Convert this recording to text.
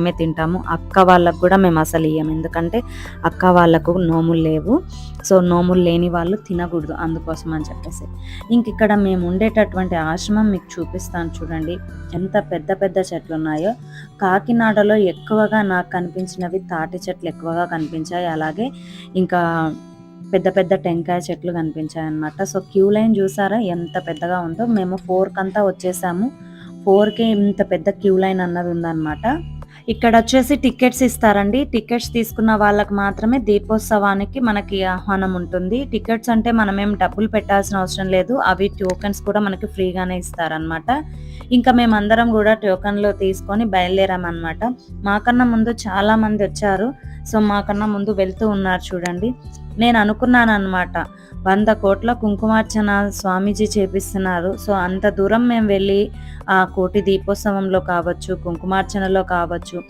మేమే తింటాము. అక్క వాళ్ళకు కూడా మేము అసలు ఇయ్యము. ఎందుకంటే అక్క వాళ్ళకు నోములు లేవు. సో నోములు లేని వాళ్ళు తినకూడదు, అందుకోసం అని చెప్పేసి. ఇంక ఇక్కడ మేము ఉండేటటువంటి ఆశ్రమం మీకు చూపిస్తాను చూడండి, ఎంత పెద్ద పెద్ద చెట్లు ఉన్నాయో. కాకినాడలో ఎక్కువగా నాకు కనిపించినవి తాటి చెట్లు ఎక్కువగా కనిపించాయి. అలాగే ఇంకా పెద్ద పెద్ద టెంకాయ చెట్లు కనిపించాయి అన్నమాట. సో క్యూ లైన్ చూసారా ఎంత పెద్దగా ఉందో. మేము 4 కంతా వచ్చేసాము. 4కే ఇంత పెద్ద క్యూ లైన్ అన్నది ఉందన్నమాట. ఇక్కడ వచ్చేసి టికెట్స్ ఇస్తారండి. టికెట్స్ తీసుకున్న వాళ్ళకి మాత్రమే దీపోత్సవానికి మనకి ఆహ్వానం ఉంటుంది. టికెట్స్ అంటే మనమేం డబ్బులు పెట్టాల్సిన అవసరం లేదు. అవి టోకెన్స్ కూడా మనకి ఫ్రీగానే ఇస్తారనమాట. ఇంకా మేమందరం కూడా టోకెన్లు తీసుకొని బయలుదేరామన్నమాట. మాకన్నా ముందు చాలా మంది వచ్చారు. సో మాకన్నా ముందు వెళ్తూ ఉన్నారు చూడండి. నేను అనుకున్నాను అనమాట, 100 కోట్ల కుంకుమార్చన స్వామీజీ చేపిస్తున్నారు. సో అంత దూరం మేము వెళ్ళి ఆ కోటి దీపోత్సవంలో కావచ్చు, కుంకుమార్చనలో కావచ్చు,